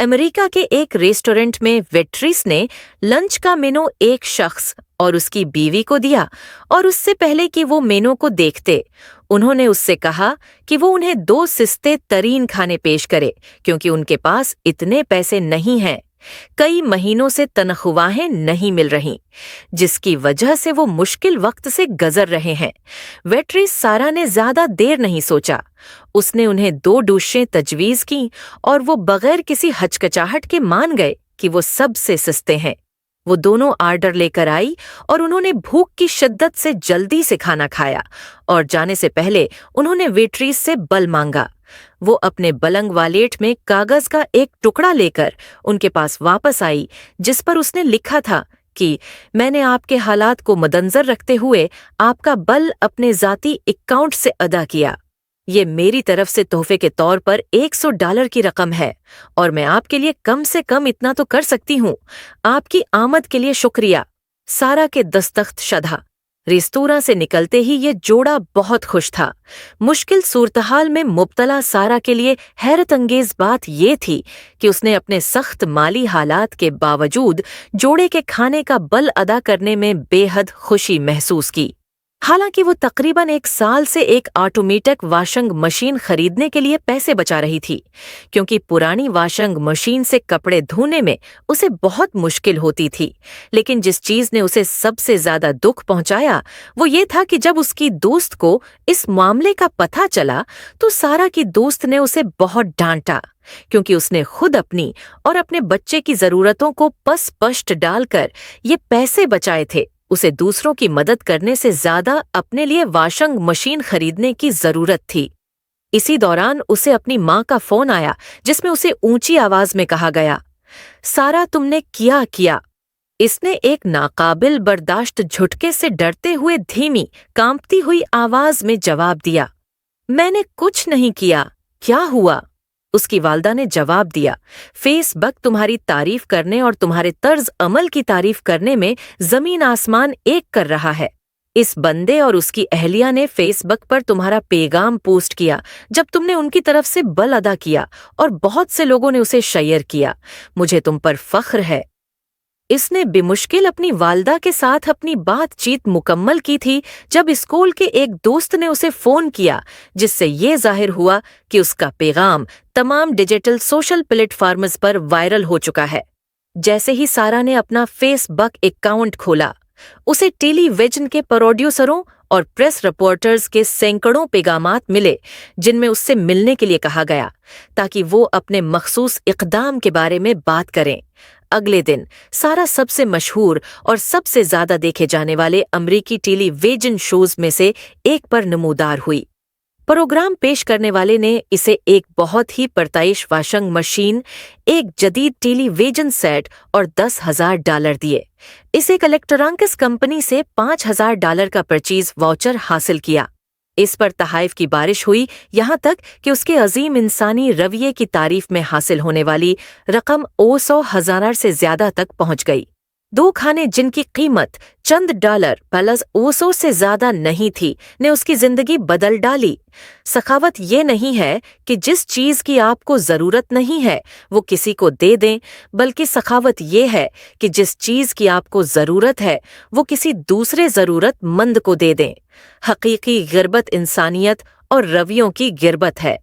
America के एक restaurant में वेट्रेस ने लंच का मेनू एक शख्स और उसकी बीवी को दिया और उससे पहले कि वो मेनू को देखते उन्होंने उससे कहा कि वो उन्हें 2 सस्ते तरीन खाने पेश करे क्योंकि उनके पास इतने पैसे नहीं हैं। कई महीनों से तनख्वाहें नहीं मिल रहीं, जिसकी वजह से वो मुश्किल वक्त से गुजर रहे हैं। वेट्रेस सारा ने ज्यादा देर नहीं सोचा। उसने उन्हें 2 डिशें तजवीज की और वो बगैर किसी हचकचाहट के मान गए कि वो सबसे सस्ते हैं। वो दोनों आर्डर लेकर आई और उन्होंने भूख की शिद्दत से जल्दी से खाना खाया और जाने से पहले उन्होंने वेट्रेस से बल मांगा। वो अपने बलंग वालेट में कागज का एक टुकड़ा लेकर उनके पास वापस आई, जिस पर उसने लिखा था कि मैंने आपके हालात को मद्देनजर रखते हुए आपका बल अपने ज़ाती अकाउंट से अदा किया। ये मेरी तरफ से तोहफे के तौर पर $100 की रकम है और मैं आपके लिए कम से कम इतना तो कर सकती हूँ। आपकी आमद के लिए शुक्रिया। सारा के दस्तखत शधा। रेस्तोरां से निकलते ही ये जोड़ा बहुत खुश था। मुश्किल सूरतहाल में मुब्तला सारा के लिए हैरत अंगेज बात ये थी कि उसने अपने सख्त माली हालात के बावजूद जोड़े के खाने का बल अदा करने में बेहद खुशी महसूस की। हालांकि वो तकरीबन 1 साल से एक ऑटोमेटिक वॉशिंग मशीन खरीदने के लिए पैसे बचा रही थी, क्योंकि पुरानी वॉशिंग मशीन से कपड़े धोने में उसे बहुत मुश्किल होती थी। लेकिन जिस चीज ने उसे सबसे ज्यादा दुख पहुंचाया वो ये था कि जब उसकी दोस्त को इस मामले का पता चला तो सारा की दोस्त ने उसे बहुत डांटा, क्योंकि उसने खुद अपनी और अपने बच्चे की जरूरतों को पस-पश्त डालकर ये पैसे बचाए थे। उसे दूसरों की मदद करने से ज्यादा अपने लिए वॉशिंग मशीन खरीदने की जरूरत थी। इसी दौरान उसे अपनी माँ का फोन आया, जिसमें उसे ऊंची आवाज में कहा गया, सारा तुमने किया। इसने एक नाकाबिल बर्दाश्त झुटके से डरते हुए धीमी कांपती हुई आवाज में जवाब दिया, मैंने कुछ नहीं किया, क्या हुआ? उसकी वालदा ने जवाब दिया, फेसबुक तुम्हारी तारीफ करने और तुम्हारे तर्ज अमल की तारीफ करने में जमीन आसमान एक कर रहा है। इस बंदे और उसकी अहलिया ने फेसबुक पर तुम्हारा पैगाम पोस्ट किया जब तुमने उनकी तरफ से बल अदा किया और बहुत से लोगों ने उसे शेयर किया। मुझे तुम पर फख्र है। इसने बेमुश्किल अपनी वालदा के साथ अपनी बातचीत मुकम्मल की थी जब स्कूल के एक दोस्त ने उसे फोन किया, जिससे ये जाहिर हुआ कि उसका पैगाम तमाम डिजिटल सोशल प्लेटफॉर्म्स पर वायरल हो चुका है। जैसे ही सारा ने अपना फेसबुक अकाउंट खोला, उसे टेलीविजन के प्रोड्यूसरों और प्रेस रिपोर्टर्स के सैकड़ों पैगामात मिले, जिनमें उससे मिलने के लिए कहा गया ताकि वो अपने मखसूस इक़दाम के बारे में बात करें। अगले दिन सारा सबसे मशहूर और सबसे ज्यादा देखे जाने वाले अमरीकी टेलीविजन शोज में से एक पर नमूदार हुई। प्रोग्राम पेश करने वाले ने इसे एक बहुत ही परताइश वॉशिंग मशीन, एक जदीद टेलीविजन सेट और $10,000 दिए। इस एक इलेक्ट्रॉनिक्स कंपनी से $5,000 का परचेज वाउचर हासिल किया। इस पर तहाइफ की बारिश हुई, यहाँ तक कि उसके अजीम इंसानी रवैये की तारीफ में हासिल होने वाली रकम $100,000 से ज्यादा तक पहुंच गई। 2 खाने जिनकी कीमत चंद डॉलर प्लस $100 से ज्यादा नहीं थी ने उसकी जिंदगी बदल डाली। सखावत ये नहीं है कि जिस चीज की आपको जरूरत नहीं है वो किसी को दे दें, बल्कि सखावत ये है कि जिस चीज की आपको जरूरत है वो किसी दूसरे जरूरतमंद को दे दें। हकीकी गिरबत इंसानियत और रवियों की गिरबत है।